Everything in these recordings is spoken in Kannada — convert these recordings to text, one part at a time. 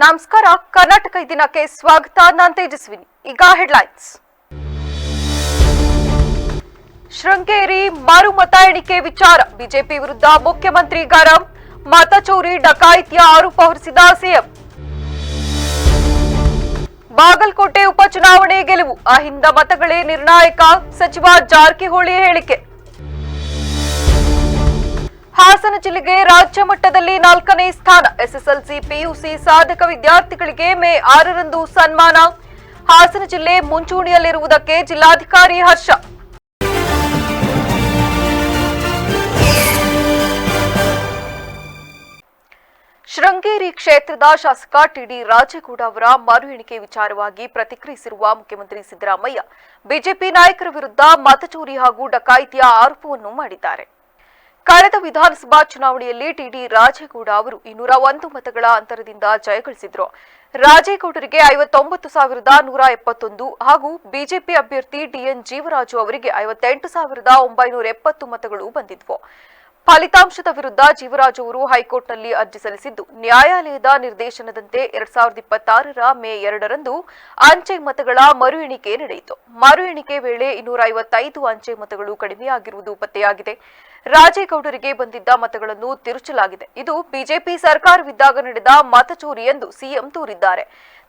ನಮಸ್ಕಾರ. ಕರ್ನಾಟಕ ದಿನಕ್ಕೆ ಸ್ವಾಗತ. ನಾನು ತೇಜಸ್ವಿನಿ. ಈಗ ಹೆಡ್ಲೈನ್ಸ್. ಶೃಂಗೇರಿ ಮರು ಮತ ಎಣಿಕೆ ವಿಚಾರ ಬಿಜೆಪಿ ವಿರುದ್ಧ ಮುಖ್ಯಮಂತ್ರಿ ಗರಂ. ಮತ ಚೋರಿ ಡಕಾಯಿತಿಯ ಆರೋಪ ಹೊರಿಸಿದ ಸಿಎಂ. ಬಾಗಲಕೋಟೆ ಉಪಚುನಾವಣೆ ಗೆಲುವು ಅಹಿಂದ ಮತಗಳೇ ನಿರ್ಣಾಯಕ ಸಚಿವ ಜಾರಕಿಹೊಳಿ ಹೇಳಿಕೆ. ಹಾಸನ ಜಿಲ್ಲೆಗೆ ರಾಜ್ಯ ಮಟ್ಟದಲ್ಲಿ 4ನೇ ಸ್ಥಾನ. ಎಸ್ಎಸ್ಎಲ್ಸಿ ಪಿಯುಸಿ ಸಾಧಕ ವಿದ್ಯಾರ್ಥಿಗಳಿಗೆ ಮೇ 6ರಂದು ಸನ್ಮಾನ. ಹಾಸನ ಜಿಲ್ಲೆ ಮುಂಚೂಣಿಯಲ್ಲಿರುವುದಕ್ಕೆ ಜಿಲ್ಲಾಧಿಕಾರಿ ಹರ್ಷ. ಶೃಂಗೇರಿ ಕ್ಷೇತ್ರದ ಶಾಸಕ ಟಿಡಿ ರಾಜೇಗೌಡ ಅವರ ಮರು ಎಣಿಕೆ ವಿಚಾರವಾಗಿ ಪ್ರತಿಕ್ರಿಯಿಸಿರುವ ಮುಖ್ಯಮಂತ್ರಿ ಸಿದ್ದರಾಮಯ್ಯ ಬಿಜೆಪಿ ನಾಯಕರ ವಿರುದ್ಧ ಮತಚೋರಿ ಹಾಗೂ ಡಕಾಯಿತಿಯ ಆರೋಪವನ್ನು ಮಾಡಿದ್ದಾರೆ. ಕಳೆದ ವಿಧಾನಸಭಾ ಚುನಾವಣೆಯಲ್ಲಿ ಟಿಡಿ ರಾಜೇಗೌಡ ಅವರು 201 ಮತಗಳ ಅಂತರದಿಂದ ಜಯಗಳಿಸಿದ್ರು. ರಾಜೇಗೌಡರಿಗೆ 59,171 ಹಾಗೂ ಬಿಜೆಪಿ ಅಭ್ಯರ್ಥಿ ಡಿಎನ್ ಜೀವರಾಜು ಅವರಿಗೆ 58,970 ಮತಗಳು ಬಂದಿದ್ವು. ಫಲಿತಾಂಶದ ವಿರುದ್ಧ ಜೀವರಾಜು ಅವರು ಹೈಕೋರ್ಟ್ನಲ್ಲಿ ಅರ್ಜಿ ಸಲ್ಲಿಸಿದ್ದು, ನ್ಯಾಯಾಲಯದ ನಿರ್ದೇಶನದಂತೆ 2026ರ ಮೇ 2ರಂದು ಅಂಚೆ ಮತಗಳ ಮರು ಎಣಿಕೆ ನಡೆಯಿತು. ಮರು ಎಣಿಕೆ ವೇಳೆ 255 ಅಂಚೆ ಮತಗಳು ಕಡಿಮೆಯಾಗಿರುವುದು ಪತ್ತೆಯಾಗಿದೆ. ರಾಜೇಗೌಡರಿಗೆ ಬಂದಿದ್ದ ಮತಗಳನ್ನು ತಿರುಚಲಾಗಿದೆ. ಇದು ಬಿಜೆಪಿ ಸರ್ಕಾರವಿದ್ದಾಗ ನಡೆದ ಮತಚೋರಿ ಎಂದು ಸಿಎಂ ದೂರಿದ್ದಾರೆ.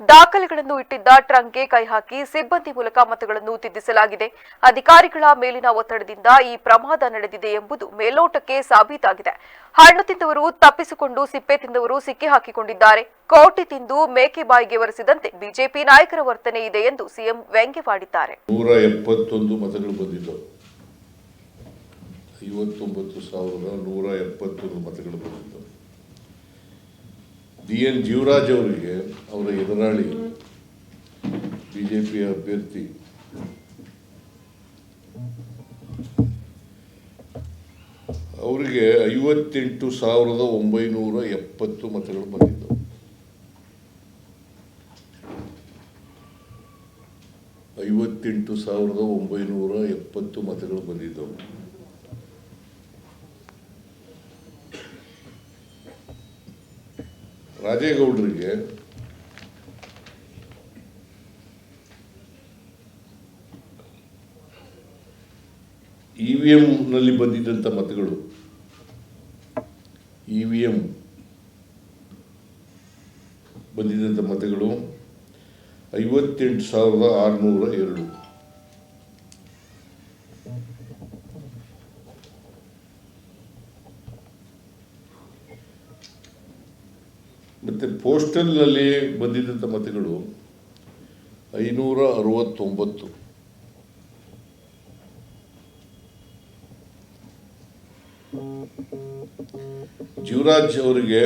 ದಾಖಲೆಗಳನ್ನು ಇಟ್ಟಿದ್ದ ಟ್ರಂಕ್ಗೆ ಕೈ ಹಾಕಿ ಸಿಬ್ಬಂದಿ ಮೂಲಕ ಮತಗಳನ್ನು ತಿದ್ದಿಸಲಾಗಿದೆ. ಅಧಿಕಾರಿಗಳ ಮೇಲಿನ ಒತ್ತಡದಿಂದ ಈ ಪ್ರಮಾದ ನಡೆದಿದೆ ಎಂಬುದು ಮೇಲ್ನೋಟಕ್ಕೆ ಸಾಬೀತಾಗಿದೆ. ಹಣ್ಣು ತಿಂದವರು ತಪ್ಪಿಸಿಕೊಂಡು ಸಿಪ್ಪೆ ತಿಂದವರು ಸಿಕ್ಕಿ ಹಾಕಿಕೊಂಡಿದ್ದಾರೆ. ಕೋಟಿ ತಿಂದು ಮೇಕೆ ಬಾಯಿಗೆ ಒರೆಸಿದಂತೆ ಬಿಜೆಪಿ ನಾಯಕರ ವರ್ತನೆ ಇದೆ ಎಂದು ಸಿಎಂ ವ್ಯಂಗ್ಯವಾಡಿದ್ದಾರೆ. 171 ಮತಗಳು ಬಂದಿದ್ದವು. 59,171 ಮತಗಳು ಬಂದಿದ್ದವು. ಡಿಎನ್ ಜೀವರಾಜ್ ಅವರಿಗೆ ಅವರ ಎದುರಾಳಿ ಬಿಜೆಪಿಯ ಅಭ್ಯರ್ಥಿ ಅವರಿಗೆ 58,970 ಮತಗಳು ಬಂದಿದ್ದವು. 58,970 ಮತಗಳು ಬಂದಿದ್ದವು. ರಾಜೇಗೌಡರಿಗೆ ಇವಿಎಂನಲ್ಲಿ ಬಂದಿದ್ದಂಥ ಮತಗಳು 58,602. ಮತ್ತು ಪೋಸ್ಟಲ್ನಲ್ಲಿ ಬಂದಿದ್ದಂಥ ಮತಗಳು 569. ಜೀವರಾಜ್ ಅವರಿಗೆ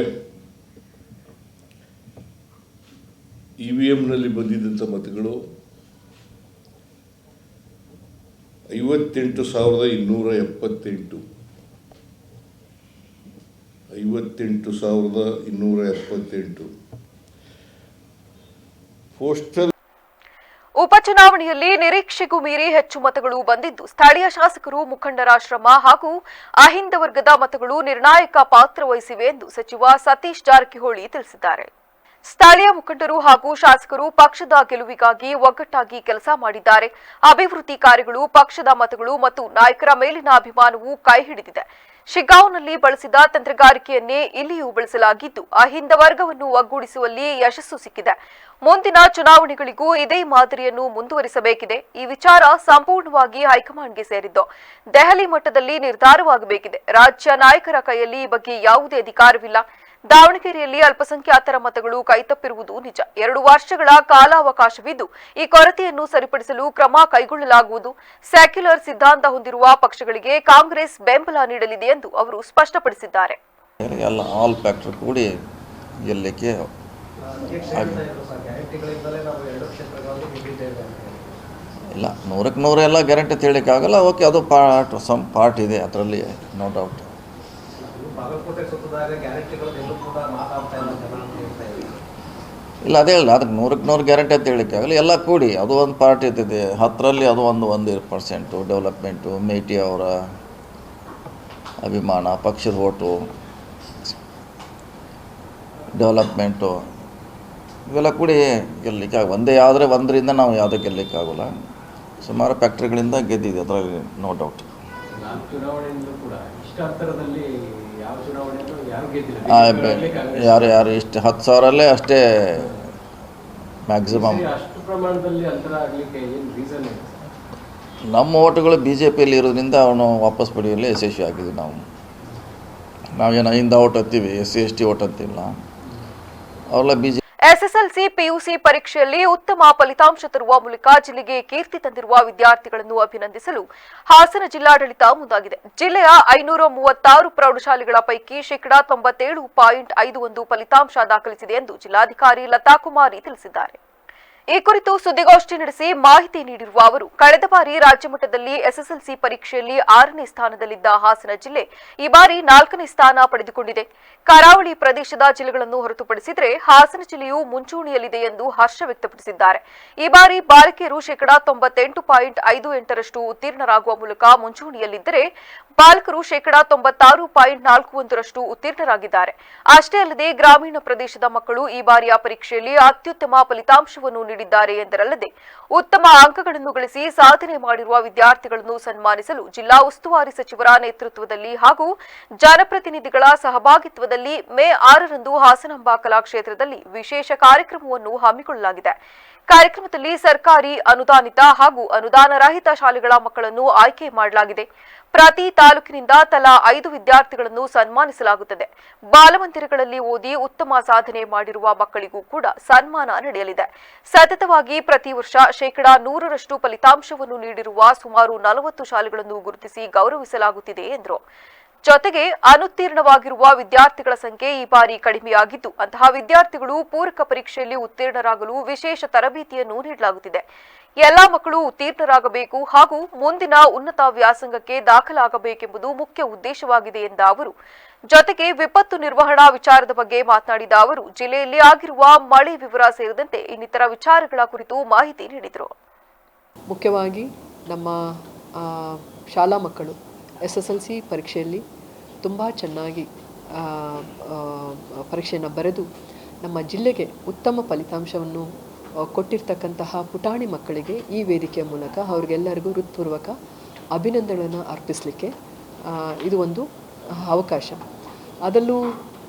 ಇವಿಎಂನಲ್ಲಿ ಬಂದಿದ್ದಂಥ ಮತಗಳು 58,278. 58,278. ಪೋಸ್ಟಲ್ ಉಪಚುನಾವಣೆಯಲ್ಲಿ ನಿರೀಕ್ಷೆಗೂ ಮೀರಿ ಹೆಚ್ಚು ಮತಗಳು ಬಂದಿದ್ದು, ಸ್ಥಳೀಯ ಶಾಸಕರು, ಮುಖಂಡರ ಶ್ರಮ ಹಾಗೂ ಅಹಿಂದ ವರ್ಗದ ಮತಗಳು ನಿರ್ಣಾಯಕ ಪಾತ್ರ ವಹಿಸಿವೆ ಎಂದು ಸಚಿವ ಸತೀಶ್ ಜಾರಕಿಹೊಳಿ ತಿಳಿಸಿದ್ದಾರೆ. ಸ್ಥಳೀಯ ಮುಖಂಡರು ಹಾಗೂ ಶಾಸಕರು ಪಕ್ಷದ ಗೆಲುವಿಗಾಗಿ ಒಗ್ಗಟ್ಟಾಗಿ ಕೆಲಸ ಮಾಡಿದ್ದಾರೆ. ಅಭಿವೃದ್ಧಿ ಕಾರ್ಯಗಳು, ಪಕ್ಷದ ಮತಗಳು ಮತ್ತು ನಾಯಕರ ಮೇಲಿನ ಅಭಿಮಾನವು ಕೈ ಹಿಡಿದಿದೆ. ಶಿಗ್ಗಾಂವ್ನಲ್ಲಿ ಬಳಸಿದ ತಂತ್ರಗಾರಿಕೆಯನ್ನೇ ಇಲ್ಲಿಯೂ ಬಳಸಲಾಗಿದ್ದು, ಅಹಿಂದ ವರ್ಗವನ್ನು ಒಗ್ಗೂಡಿಸುವಲ್ಲಿ ಯಶಸ್ಸು ಸಿಕ್ಕಿದೆ. ಮುಂದಿನ ಚುನಾವಣೆಗಳಿಗೂ ಇದೇ ಮಾದರಿಯನ್ನು ಮುಂದುವರಿಸಬೇಕಿದೆ. ಈ ವಿಚಾರ ಸಂಪೂರ್ಣವಾಗಿ ಹೈಕಮಾಂಡ್ಗೆ ಸೇರಿದ್ದು. ದೆಹಲಿ ಮಟ್ಟದಲ್ಲಿ ನಿರ್ಧಾರವಾಗಬೇಕಿದೆ. ರಾಜ್ಯ ನಾಯಕರ ಕೈಯಲ್ಲಿ ಈ ಬಗ್ಗೆ ಯಾವುದೇ ಅಧಿಕಾರವಿಲ್ಲ. ದಾವಣಗೆರೆಯಲ್ಲಿ ಅಲ್ಪಸಂಖ್ಯಾತರ ಮತಗಳು ಕೈತಪ್ಪಿರುವುದು ನಿಜ. 2 ವರ್ಷಗಳ ಕಾಲಾವಕಾಶವಿದ್ದು ಈ ಕೊರತೆಯನ್ನು ಸರಿಪಡಿಸಲು ಕ್ರಮ ಕೈಗೊಳ್ಳಲಾಗುವುದು. ಸೆಕ್ಯುಲರ್ ಸಿದ್ಧಾಂತ ಹೊಂದಿರುವ ಪಕ್ಷಗಳಿಗೆ ಕಾಂಗ್ರೆಸ್ ಬೆಂಬಲ ನೀಡಲಿದೆ ಎಂದು ಅವರು ಸ್ಪಷ್ಟಪಡಿಸಿದ್ದಾರೆ. ಆಲ್ ಫ್ಯಾಕ್ಟರ್ ಕೂಡಿ ಗೆಲ್ಲಕ್ಕೆ ಇಲ್ಲ, 100ಕ್ಕೆ 100 ಎಲ್ಲ ಗ್ಯಾರಂಟಿ ಹೇಳಲಿಕ್ಕೆ ಆಗಲ್ಲ. ಓಕೆ, ಅದು ಪಾರ್ಟ್ ಇದೆ ಅದರಲ್ಲಿ, ನೋ ಡೌಟ್. ಇಲ್ಲ, ಅದೇ ಇಲ್ಲ, ಅದಕ್ಕೆ 100ಕ್ಕೆ 100 ಗ್ಯಾರಂಟಿ ಅಂತ ಹೇಳಲಿಕ್ಕೆ ಆಗಲ್ಲ. ಎಲ್ಲ ಕೂಡಿ ಅದು ಒಂದು ಪಾರ್ಟ್ ಇರ್ತಿದೆ. 10ರಲ್ಲಿ ಅದು 1% ಡೆವಲಪ್ಮೆಂಟು, ಮೇಟಿ ಅವರ ಅಭಿಮಾನ, ಪಕ್ಷದ ಓಟು, ಡೆವಲಪ್ಮೆಂಟು, ಇವೆಲ್ಲ ಕೂಡಿ ಗೆಲ್ಲಲಿಕ್ಕೆ ಒಂದೇ ಆದರೆ ಒಂದರಿಂದ ನಾವು ಯಾವುದೇ ಗೆಲ್ಲಲಿಕ್ಕಾಗೋಲ್ಲ. ಸುಮಾರು ಫ್ಯಾಕ್ಟ್ರಿಗಳಿಂದ ಗೆದ್ದಿದೆ, ಅದರಲ್ಲಿ ನೋ ಡೌಟ್. ಚುನಾವಣೆಯಿಂದಲೂ ಕೂಡ ಇಷ್ಟ ಅಂತರದಲ್ಲಿ ಯಾವ ಚುನಾವಣೆಯಲ್ಲೂ ಯಾರು ಗೆದ್ದಿಲ್ಲ. ಯಾರು ಇಷ್ಟು 10,000 ಅಷ್ಟೇ ಮ್ಯಾಕ್ಸಿಮಮ್. ಅಷ್ಟು ಪ್ರಮಾಣದಲ್ಲಿ ಅಂತರ ಆಗಲಿಕ್ಕೆ ಏನು ರೀಸನ್ ಇದೆ? ನಮ್ಮ ಓಟುಗಳು BJPಯಲ್ಲಿ ಇರೋದ್ರಿಂದ ಅವನು ವಾಪಸ್ ಪಡೆಯುವಲ್ಲಿ ಯಶಸ್ವಿ ಆಗಿದ್ವಿ. ನಾವೇನು 5 ಓಟ್ ಹತ್ತೀವಿ, SC/ST ಓಟ್ ಹತ್ತಿಲ್ಲ. ಅವರೆಲ್ಲ BJP. ಎಸ್ಎಸ್ಎಲ್ಸಿ ಪಿಯುಸಿ ಪರೀಕ್ಷೆಯಲ್ಲಿ ಉತ್ತಮ ಫಲಿತಾಂಶ ತರುವ ಮೂಲಕ ಜಿಲ್ಲೆಗೆ ಕೀರ್ತಿ ತಂದಿರುವ ವಿದ್ಯಾರ್ಥಿಗಳನ್ನು ಅಭಿನಂದಿಸಲು ಹಾಸನ ಜಿಲ್ಲಾಡಳಿತ ಮುಂದಾಗಿದೆ. ಜಿಲ್ಲೆಯ 536 ಪ್ರೌಢಶಾಲೆಗಳ ಪೈಕಿ 97.51% ಫಲಿತಾಂಶ ದಾಖಲಿಸಿದೆ ಎಂದು ಜಿಲ್ಲಾಧಿಕಾರಿ ಲತಾ ಕುಮಾರಿ ತಿಳಿಸಿದ್ದಾರೆ. ಈ ಕುರಿತು ಸುದ್ದಿಗೋಷ್ಠಿ ನಡೆಸಿ ಮಾಹಿತಿ ನೀಡಿರುವ ಅವರು, ಕಳೆದ ಬಾರಿ ರಾಜ್ಯ ಮಟ್ಟದಲ್ಲಿ ಎಸ್ಎಸ್ಎಲ್ಸಿ ಪರೀಕ್ಷೆಯಲ್ಲಿ 6ನೇ ಸ್ಥಾನದಲ್ಲಿದ್ದ ಹಾಸನ ಜಿಲ್ಲೆ ಈ ಬಾರಿ 4ನೇ ಸ್ಥಾನ ಪಡೆದುಕೊಂಡಿದೆ. ಕರಾವಳಿ ಪ್ರದೇಶದ ಜಿಲ್ಲೆಗಳನ್ನು ಹೊರತುಪಡಿಸಿದರೆ ಹಾಸನ ಜಿಲ್ಲೆಯು ಮುಂಚೂಣಿಯಲ್ಲಿದೆ ಎಂದು ಹರ್ಷ ವ್ಯಕ್ತಪಡಿಸಿದ್ದಾರೆ. ಈ ಬಾರಿ ಬಾಲಕಿಯರು 98.58% ಉತ್ತೀರ್ಣರಾಗುವ ಮೂಲಕ ಮುಂಚೂಣಿಯಲ್ಲಿದ್ದರೆ ಬಾಲಕರು 96.41% ಉತ್ತೀರ್ಣರಾಗಿದ್ದಾರೆ. ಅಷ್ಟೇ ಅಲ್ಲದೆ ಗ್ರಾಮೀಣ ಪ್ರದೇಶದ ಮಕ್ಕಳು ಈ ಬಾರಿಯ ಪರೀಕ್ಷೆಯಲ್ಲಿ ಅತ್ಯುತ್ತಮ ಫಲಿತಾಂಶವನ್ನು ನೀಡಿದ್ದಾರೆ ಎಂದರಲ್ಲದೆ ಉತ್ತಮ ಅಂಕಗಳನ್ನು ಗಳಿಸಿ ಸಾಧನೆ ಮಾಡಿರುವ ವಿದ್ಯಾರ್ಥಿಗಳನ್ನು ಸನ್ಮಾನಿಸಲು ಜಿಲ್ಲಾ ಉಸ್ತುವಾರಿ ಸಚಿವರ ನೇತೃತ್ವದಲ್ಲಿ ಹಾಗೂ ಜನಪ್ರತಿನಿಧಿಗಳ ಸಹಭಾಗಿತ್ವದಲ್ಲಿ ಮೇ 6ರಂದು ಹಾಸನಾಂಬ ಕಲಾಕ್ಷೇತ್ರದಲ್ಲಿ ವಿಶೇಷ ಕಾರ್ಯಕ್ರಮವನ್ನು ಹಮ್ಮಿಕೊಳ್ಳಲಾಗಿದೆ. ಕಾರ್ಯಕ್ರಮದಲ್ಲಿ ಸರ್ಕಾರಿ ಅನುದಾನಿತ ಹಾಗೂ ಅನುದಾನ ರಹಿತ ಶಾಲೆಗಳ ಮಕ್ಕಳನ್ನು ಆಯ್ಕೆ ಮಾಡಲಾಗಿದೆ. ಪ್ರತಿ ತಾಲೂಕಿನಿಂದ ತಲಾ 5 ವಿದ್ಯಾರ್ಥಿಗಳನ್ನು ಸನ್ಮಾನಿಸಲಾಗುತ್ತದೆ. ಬಾಲಮಂದಿರಗಳಲ್ಲಿ ಓದಿ ಉತ್ತಮ ಸಾಧನೆ ಮಾಡಿರುವ ಮಕ್ಕಳಿಗೂ ಕೂಡ ಸನ್ಮಾನ ನಡೆಯಲಿದೆ. ಸತತವಾಗಿ ಪ್ರತಿ ವರ್ಷ 100% ಫಲಿತಾಂಶವನ್ನು ನೀಡಿರುವ ಸುಮಾರು 40 ಶಾಲೆಗಳನ್ನು ಗುರುತಿಸಿ ಗೌರವಿಸಲಾಗುತ್ತಿದೆ ಎಂದರು. ಜೊತೆಗೆ ಅನುತ್ತೀರ್ಣವಾಗಿರುವ ವಿದ್ಯಾರ್ಥಿಗಳ ಸಂಖ್ಯೆ ಈ ಬಾರಿ ಕಡಿಮೆಯಾಗಿದ್ದು, ಅಂತಹ ವಿದ್ಯಾರ್ಥಿಗಳು ಪೂರಕ ಪರೀಕ್ಷೆಯಲ್ಲಿ ಉತ್ತೀರ್ಣರಾಗಲು ವಿಶೇಷ ತರಬೇತಿಯನ್ನು ನೀಡಲಾಗುತ್ತಿದೆ. ಎಲ್ಲಾ ಮಕ್ಕಳು ಉತ್ತೀರ್ಣರಾಗಬೇಕು ಹಾಗೂ ಮುಂದಿನ ಉನ್ನತ ವ್ಯಾಸಂಗಕ್ಕೆ ದಾಖಲಾಗಬೇಕೆಂಬುದು ಮುಖ್ಯ ಉದ್ದೇಶವಾಗಿದೆ ಎಂದ ಅವರು, ಜೊತೆಗೆ ವಿಪತ್ತು ನಿರ್ವಹಣಾ ವಿಚಾರದ ಬಗ್ಗೆ ಮಾತನಾಡಿದ ಅವರು, ಜಿಲ್ಲೆಯಲ್ಲಿ ಆಗಿರುವ ಮಳೆ ವಿವರ ಸೇರಿದಂತೆ ಇನ್ನಿತರ ವಿಚಾರಗಳ ಕುರಿತು ಮಾಹಿತಿ ನೀಡಿದರು. ಮುಖ್ಯವಾಗಿ ನಮ್ಮ ಶಾಲಾ ಮಕ್ಕಳು SSLC ಪರೀಕ್ಷೆಯಲ್ಲಿ ತುಂಬ ಚೆನ್ನಾಗಿ ಪರೀಕ್ಷೆಯನ್ನು ಬರೆದು ನಮ್ಮ ಜಿಲ್ಲೆಗೆ ಉತ್ತಮ ಫಲಿತಾಂಶವನ್ನು ಕೊಟ್ಟಿರ್ತಕ್ಕಂತಹ ಪುಟಾಣಿ ಮಕ್ಕಳಿಗೆ ಈ ವೇದಿಕೆಯ ಮೂಲಕ ಅವರಿಗೆಲ್ಲರಿಗೂ ಹೃತ್ಪೂರ್ವಕ ಅಭಿನಂದನೆಗಳನ್ನು ಅರ್ಪಿಸಲಿಕ್ಕೆ ಇದು ಒಂದು ಅವಕಾಶ. ಅದರಲ್ಲೂ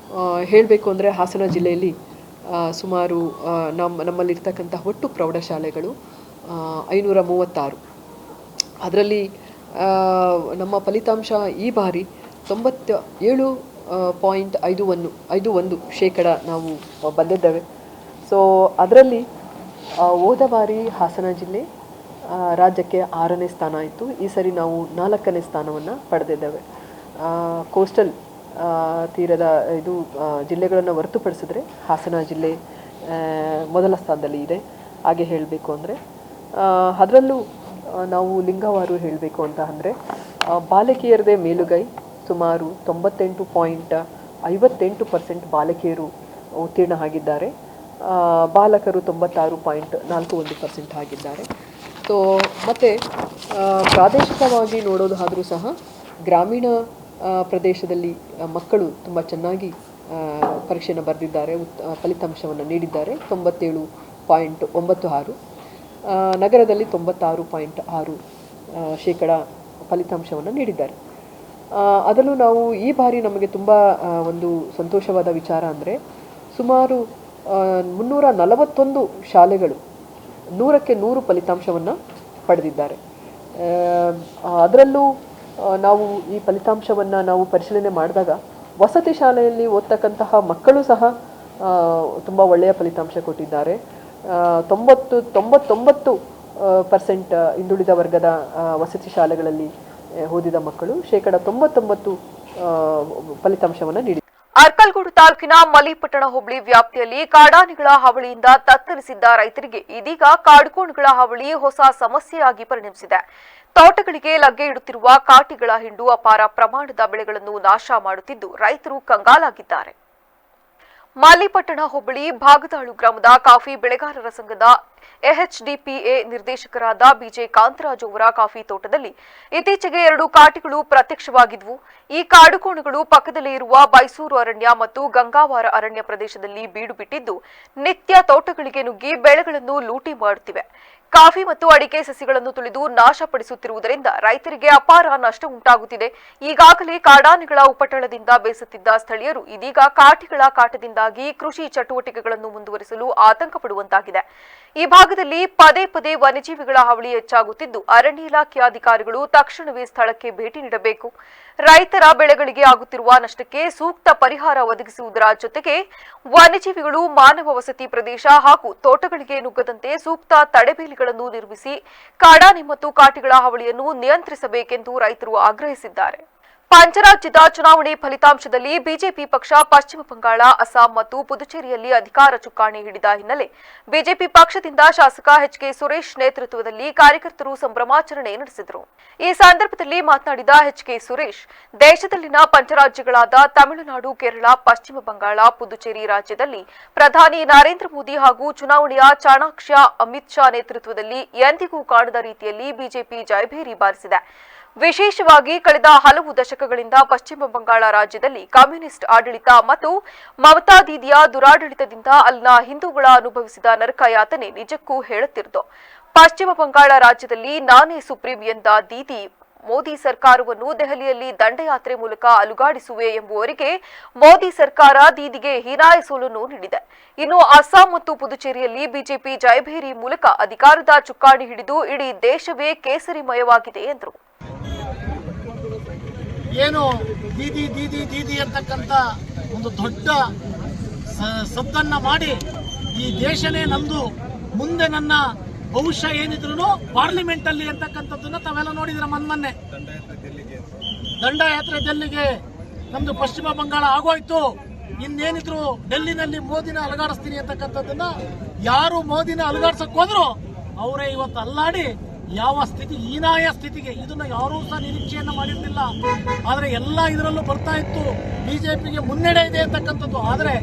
ಹೇಳಬೇಕು ಅಂದರೆ ಹಾಸನ ಜಿಲ್ಲೆಯಲ್ಲಿ ಸುಮಾರು ನಮ್ಮಲ್ಲಿರ್ತಕ್ಕಂಥ ಒಟ್ಟು ಪ್ರೌಢಶಾಲೆಗಳು 536. ಅದರಲ್ಲಿ ನಮ್ಮ ಫಲಿತಾಂಶ ಈ ಬಾರಿ 97.51% ನಾವು ಬಂದಿದ್ದೇವೆ. ಸೊ ಅದರಲ್ಲಿ ಹೋದ ಬಾರಿ ಹಾಸನ ಜಿಲ್ಲೆ ರಾಜ್ಯಕ್ಕೆ 6ನೇ ಸ್ಥಾನ ಆಯಿತು. ಈ ಸರಿ ನಾವು 4ನೇ ಸ್ಥಾನವನ್ನು ಪಡೆದಿದ್ದೇವೆ. ಕೋಸ್ಟಲ್ ತೀರದ ಜಿಲ್ಲೆಗಳನ್ನು ಹೊರತುಪಡಿಸಿದ್ರೆ ಹಾಸನ ಜಿಲ್ಲೆ ಮೊದಲ ಸ್ಥಾನದಲ್ಲಿ ಇದೆ. ಹಾಗೆ ಹೇಳಬೇಕು ಅಂದರೆ ಅದರಲ್ಲೂ ನಾವು ಲಿಂಗವಾರು ಹೇಳಬೇಕು ಅಂತ ಅಂದರೆ ಬಾಲಕಿಯರದೇ ಮೇಲುಗೈ, ಸುಮಾರು 98.58% ಬಾಲಕಿಯರು ಉತ್ತೀರ್ಣ ಆಗಿದ್ದಾರೆ. ಬಾಲಕರು 96.41% ಆಗಿದ್ದಾರೆ. ಸೊ ಮತ್ತು ಪ್ರಾದೇಶಿಕವಾಗಿ ನೋಡೋದಾದರೂ ಸಹ ಗ್ರಾಮೀಣ ಪ್ರದೇಶದಲ್ಲಿ ಮಕ್ಕಳು ತುಂಬ ಚೆನ್ನಾಗಿ ಪರೀಕ್ಷೆಯನ್ನು ಬರೆದಿದ್ದಾರೆ, ಫಲಿತಾಂಶವನ್ನು ನೀಡಿದ್ದಾರೆ. 97.96. ನಗರದಲ್ಲಿ 96.6% ಫಲಿತಾಂಶವನ್ನು ನೀಡಿದ್ದಾರೆ. ಅದರಲ್ಲೂ ನಾವು ಈ ಬಾರಿ ನಮಗೆ ತುಂಬ ಒಂದು ಸಂತೋಷವಾದ ವಿಚಾರ ಅಂದರೆ ಸುಮಾರು 341 ಶಾಲೆಗಳು 100ಕ್ಕೆ 100 ಫಲಿತಾಂಶವನ್ನು ಪಡೆದಿದ್ದಾರೆ. ಅದರಲ್ಲೂ ನಾವು ಈ ಫಲಿತಾಂಶವನ್ನು ನಾವು ಪರಿಶೀಲನೆ ಮಾಡಿದಾಗ ವಸತಿ ಶಾಲೆಯಲ್ಲಿ ಓದ್ತಕ್ಕಂತಹ ಮಕ್ಕಳು ಸಹ ತುಂಬ ಒಳ್ಳೆಯ ಫಲಿತಾಂಶ ಕೊಟ್ಟಿದ್ದಾರೆ. 99% ಹಿಂದುಳಿದ ವರ್ಗದ ವಸತಿ ಶಾಲೆಗಳಲ್ಲಿ ಓದಿದ ಮಕ್ಕಳು 99% ಫಲಿತಾಂಶವನ್ನು ನೀಡಿದ್ದಾರೆ. ಅರ್ಕಲ್ಗೂಡು ತಾಲೂಕಿನ ಮಲ್ಲಿಪಟ್ಟಣ ಹೋಬಳಿ ವ್ಯಾಪ್ತಿಯಲ್ಲಿ ಕಾಡಾನೆಗಳ ಹಾವಳಿಯಿಂದ ತತ್ತರಿಸಿದ್ದ ರೈತರಿಗೆ ಇದೀಗ ಕಾಡುಕೋಣಗಳ ಹಾವಳಿ ಹೊಸ ಸಮಸ್ಯೆಯಾಗಿ ಪರಿಣಮಿಸಿದೆ. ತೋಟಗಳಿಗೆ ಲಗ್ಗೆ ಇಡುತ್ತಿರುವ ಕಾಟಿಗಳ ಹಿಂಡು ಅಪಾರ ಪ್ರಮಾಣದ ಬೆಳೆಗಳನ್ನು ನಾಶ ಮಾಡುತ್ತಿದ್ದು ರೈತರು ಕಂಗಾಲಾಗಿದ್ದಾರೆ. ಮಲ್ಲಿಪಟ್ಟಣ ಹೋಬಳಿ ಭಾಗದಾಳು ಗ್ರಾಮದ ಕಾಫಿ ಬೆಳೆಗಾರರ ಸಂಘದ ಎಎಚ್ಡಿಪಿಎ ನಿರ್ದೇಶಕರಾದ ಬಿಜೆ ಕಾಂತರಾಜ್ ಅವರ ಕಾಫಿ ತೋಟದಲ್ಲಿ ಇತ್ತೀಚೆಗೆ 2 ಕಾಟಿಗಳು ಪ್ರತ್ಯಕ್ಷವಾಗಿದ್ವು. ಈ ಕಾಡುಕೋಣಗಳು ಪಕ್ಕದಲ್ಲೇ ಇರುವ ಬೈಸೂರು ಅರಣ್ಯ ಮತ್ತು ಗಂಗಾವಾರ ಅರಣ್ಯ ಪ್ರದೇಶದಲ್ಲಿ ಬೀಡು ಬಿಟ್ಟಿದ್ದು ನಿತ್ಯ ತೋಟಗಳಿಗೆ ನುಗ್ಗಿ ಬೆಳೆಗಳನ್ನು ಲೂಟಿ ಮಾಡುತ್ತಿವೆ. ಕಾಫಿ ಮತ್ತು ಅಡಿಕೆ ಸಸಿಗಳನ್ನು ತುಳಿದು ನಾಶಪಡಿಸುತ್ತಿರುವುದರಿಂದ ರೈತರಿಗೆ ಅಪಾರ ನಷ್ಟ ಉಂಟಾಗುತ್ತಿದೆ. ಈಗಾಗಲೇ ಕಾಡಾನೆಗಳ ಉಪಟಳದಿಂದ ಬೇಸತ್ತಿದ್ದ ಸ್ಥಳೀಯರು ಇದೀಗ ಕಾಟಿಗಳ ಕಾಟದಿಂದಾಗಿ ಕೃಷಿ ಚಟುವಟಿಕೆಗಳನ್ನು ಮುಂದುವರಿಸಲು ಆತಂಕ ಪಡುವಂತಾಗಿದೆ. ಈ ಭಾಗದಲ್ಲಿ ಪದೇ ಪದೇ ವನ್ಯಜೀವಿಗಳ ಹಾವಳಿ ಹೆಚ್ಚಾಗುತ್ತಿದ್ದು ಅರಣ್ಯ ಇಲಾಖೆ ಅಧಿಕಾರಿಗಳು ತಕ್ಷಣವೇ ಸ್ಥಳಕ್ಕೆ ಭೇಟಿ ನೀಡಬೇಕು. ರೈತರ ಬೆಳೆಗಳಿಗೆ ಆಗುತ್ತಿರುವ ನಷ್ಟಕ್ಕೆ ಸೂಕ್ತ ಪರಿಹಾರ ಒದಗಿಸುವುದರ ಜೊತೆಗೆ ವನ್ಯಜೀವಿಗಳು ಮಾನವ ವಸತಿ ಪ್ರದೇಶ ಹಾಗೂ ತೋಟಗಳಿಗೆ ನುಗ್ಗದಂತೆ ಸೂಕ್ತ ತಡೆಬೇಲಿಗಳನ್ನು ನಿರ್ಮಿಸಿ ಕಾಡಾನೆ ಮತ್ತು ಕಾಟಿಗಳ ಹಾವಳಿಯನ್ನು ನಿಯಂತ್ರಿಸಬೇಕೆಂದು ರೈತರು ಆಗ್ರಹಿಸಿದ್ದಾರೆ. ಪಂಚರಾಜ್ಯದ ಚುನಾವಣೆ ಫಲಿತಾಂಶದಲ್ಲಿ ಬಿಜೆಪಿ ಪಕ್ಷ ಪಶ್ಚಿಮ ಬಂಗಾಳ, ಅಸ್ಸಾಂ ಮತ್ತು ಪುದುಚೇರಿಯಲ್ಲಿ ಅಧಿಕಾರ ಚುಕ್ಕಾಣಿ ಹಿಡಿದ ಹಿನ್ನೆಲೆ ಬಿಜೆಪಿ ಪಕ್ಷದಿಂದ ಶಾಸಕ ಎಚ್ಕೆ ಸುರೇಶ್ ನೇತೃತ್ವದಲ್ಲಿ ಕಾರ್ಯಕರ್ತರು ಸಂಭ್ರಮಾಚರಣೆ ನಡೆಸಿದರು. ಈ ಸಂದರ್ಭದಲ್ಲಿ ಮಾತನಾಡಿದ ಎಚ್ಕೆ ಸುರೇಶ್, ದೇಶದಲ್ಲಿನ ಪಂಚರಾಜ್ಯಗಳಾದ ತಮಿಳುನಾಡು, ಕೇರಳ, ಪಶ್ಚಿಮ ಬಂಗಾಳ, ಪುದುಚೇರಿ ರಾಜ್ಯದಲ್ಲಿ ಪ್ರಧಾನಿ ನರೇಂದ್ರ ಮೋದಿ ಹಾಗೂ ಚುನಾವಣೆಯ ಚಾಣಾಕ್ಷ ಅಮಿತ್ ಶಾ ನೇತೃತ್ವದಲ್ಲಿ ಎಂದಿಗೂ ಕಾಣದ ರೀತಿಯಲ್ಲಿ ಬಿಜೆಪಿ ಜಯಭೇರಿ ಬಾರಿಸಿದೆ. ವಿಶೇಷವಾಗಿ ಕಳೆದ ಹಲವು ದಶಕಗಳಿಂದ ಪಶ್ಚಿಮ ಬಂಗಾಳ ರಾಜ್ಯದಲ್ಲಿ ಕಮ್ಯುನಿಸ್ಟ್ ಆಡಳಿತ ಮತ್ತು ಮಮತಾ ದೀದಿಯ ದುರಾಡಳಿತದಿಂದ ಅಲ್ಲಿನ ಹಿಂದೂಗಳ ಅನುಭವಿಸಿದ ನರಕ ಯಾತನೆ ನಿಜಕ್ಕೂ ಹೇಳುತ್ತಿರುವುದು. ಪಶ್ಚಿಮ ಬಂಗಾಳ ರಾಜ್ಯದಲ್ಲಿ ನಾನೇ ಸುಪ್ರೀಂ ಎಂದ ದೀದಿ ಮೋದಿ ಸರ್ಕಾರವನ್ನು ದೆಹಲಿಯಲ್ಲಿ ದಂಡಯಾತ್ರೆ ಮೂಲಕ ಅಲುಗಾಡಿಸುವೆ ಎಂಬುವರಿಗೆ ಮೋದಿ ಸರ್ಕಾರ ದೀದಿಗೆ ಹೀನಾಯ ಸೋಲನ್ನು ನೀಡಿದೆ. ಇನ್ನು ಅಸ್ಸಾಂ ಮತ್ತು ಪುದುಚೇರಿಯಲ್ಲಿ ಬಿಜೆಪಿ ಜಯಭೇರಿ ಮೂಲಕ ಅಧಿಕಾರದ ಚುಕ್ಕಾಣಿ ಹಿಡಿದು ಇಡೀ ದೇಶವೇ ಕೇಸರಿಮಯವಾಗಿದೆ ಎಂದರು. ಏನು ದೀದಿ ದೀದಿ ದೀದಿ ಅಂತಕ್ಕಂಥ ಒಂದು ದೊಡ್ಡ ಸದ್ದನ್ನ ಮಾಡಿ ಈ ದೇಶನೇ ನಂದು, ಮುಂದೆ ನನ್ನ ಭವಿಷ್ಯ ಏನಿದ್ರು ಪಾರ್ಲಿಮೆಂಟ್ ಅಲ್ಲಿ ಅಂತಕ್ಕಂಥದ್ದನ್ನ ತಾವೆಲ್ಲ ನೋಡಿದ್ರೆ ಮೊನ್ನೆ ದಂಡಯಾತ್ರೆ ಡೆಲ್ಲಿಗೆ ನಮ್ದು ಪಶ್ಚಿಮ ಬಂಗಾಳ ಆಗೋಯ್ತು. ಇನ್ನೇನಿದ್ರು ಡೆಲ್ಲಿನಲ್ಲಿ ಮೋದಿನ ಅಲುಗಾಡಿಸ್ತೀನಿ ಅಂತಕ್ಕಂಥದ್ದನ್ನ ಯಾರು ಮೋದಿನ ಅಲುಗಾಡ್ಸಕ್ ಹೋದ್ರು ಅವರೇ ಇವತ್ತು ಅಲ್ಲಾಡಿ ಯಾವ ಸ್ಥಿತಿ, ಹೀನಾಯ ಸ್ಥಿತಿಗೆ, ಇದನ್ನ ಯಾರೂ ಸಹ ನಿರೀಕ್ಷೆಯನ್ನ ಮಾಡಿರ್ಲಿಲ್ಲ. ಆದ್ರೆ ಎಲ್ಲ ಇದರಲ್ಲೂ ಬರ್ತಾ ಇತ್ತು ಬಿಜೆಪಿಗೆ ಮುನ್ನಡೆ ಇದೆ ಅಂತಕ್ಕಂಥದ್ದು. ಆದ್ರೆ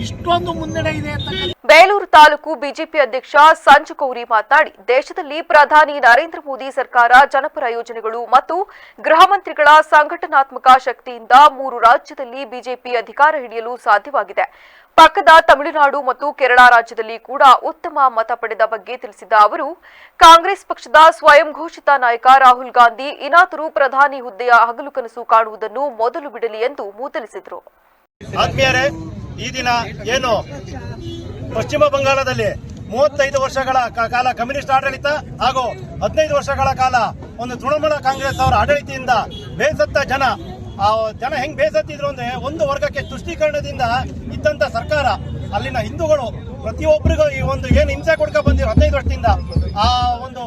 ಇಷ್ಟೊಂದು ಮುನ್ನಡೆ ಇದೆ ಅಂತಕ್ಕಂಥ ಬೇಲೂರು ತಾಲೂಕು ಬಿಜೆಪಿ ಅಧ್ಯಕ್ಷ ಸಂಜು ಕೌರಿ ಮಾತನಾಡಿ, ದೇಶದಲ್ಲಿ ಪ್ರಧಾನಿ ನರೇಂದ್ರ ಮೋದಿ ಸರ್ಕಾರ ಜನಪರ ಯೋಜನೆಗಳು ಮತ್ತು ಗೃಹ ಮಂತ್ರಿಗಳ ಸಂಘಟನಾತ್ಮಕ ಶಕ್ತಿಯಿಂದ 3 ರಾಜ್ಯದಲ್ಲಿ ಬಿಜೆಪಿ ಅಧಿಕಾರ ಹಿಡಿಯಲು ಸಾಧ್ಯವಾಗಿದೆ. ಪಕ್ಕದ ತಮಿಳುನಾಡು ಮತ್ತು ಕೇರಳ ರಾಜ್ಯದಲ್ಲಿ ಕೂಡ ಉತ್ತಮ ಮತ ಪಡೆದ ಬಗ್ಗೆ ತಿಳಿಸಿದ ಅವರು, ಕಾಂಗ್ರೆಸ್ ಪಕ್ಷದ ಸ್ವಯಂ ಘೋಷಿತ ನಾಯಕ ರಾಹುಲ್ ಗಾಂಧಿ ಇನ್ನಾದರೂ ಪ್ರಧಾನಿ ಹುದ್ದೆಯ ಹಗಲು ಕನಸು ಕಾಣುವುದನ್ನು ಮೊದಲು ಬಿಡಲಿ ಎಂದು ಮೂತಲಿಸಿದರು. ಆತ್ಮೀಯರೇ, ಈ ದಿನ ಏನು ಪಶ್ಚಿಮ ಬಂಗಾಳದಲ್ಲಿ 35 ವರ್ಷಗಳ ಕಾಲ ಕಮ್ಯುನಿಸ್ಟ್ ಆಡಳಿತ ಹಾಗೂ 15 ವರ್ಷಗಳ ಕಾಲ ಒಂದು ತೃಣಮೂಲ ಕಾಂಗ್ರೆಸ್ ಅವರ ಆಡಳಿತದಿಂದ ಬೇಸತ್ತ ಜನ ಹೆಂಗ್ ಬೇಸತ್ತಿದ್ರು ಅಂದ್ರೆ, ಒಂದು ವರ್ಗಕ್ಕೆ ತುಷ್ಟೀಕರಣದಿಂದ ಇದ್ದಂತ ಸರ್ಕಾರ ಅಲ್ಲಿನ ಹಿಂದೂಗಳು ಪ್ರತಿಯೊಬ್ಬರಿಗೂ ಈ ಒಂದು ಏನು ಹಿಂಸೆ ಕೊಡ್ಕ ಬಂದಿರೋ 15 ವರ್ಷದಿಂದ ಆ ಒಂದು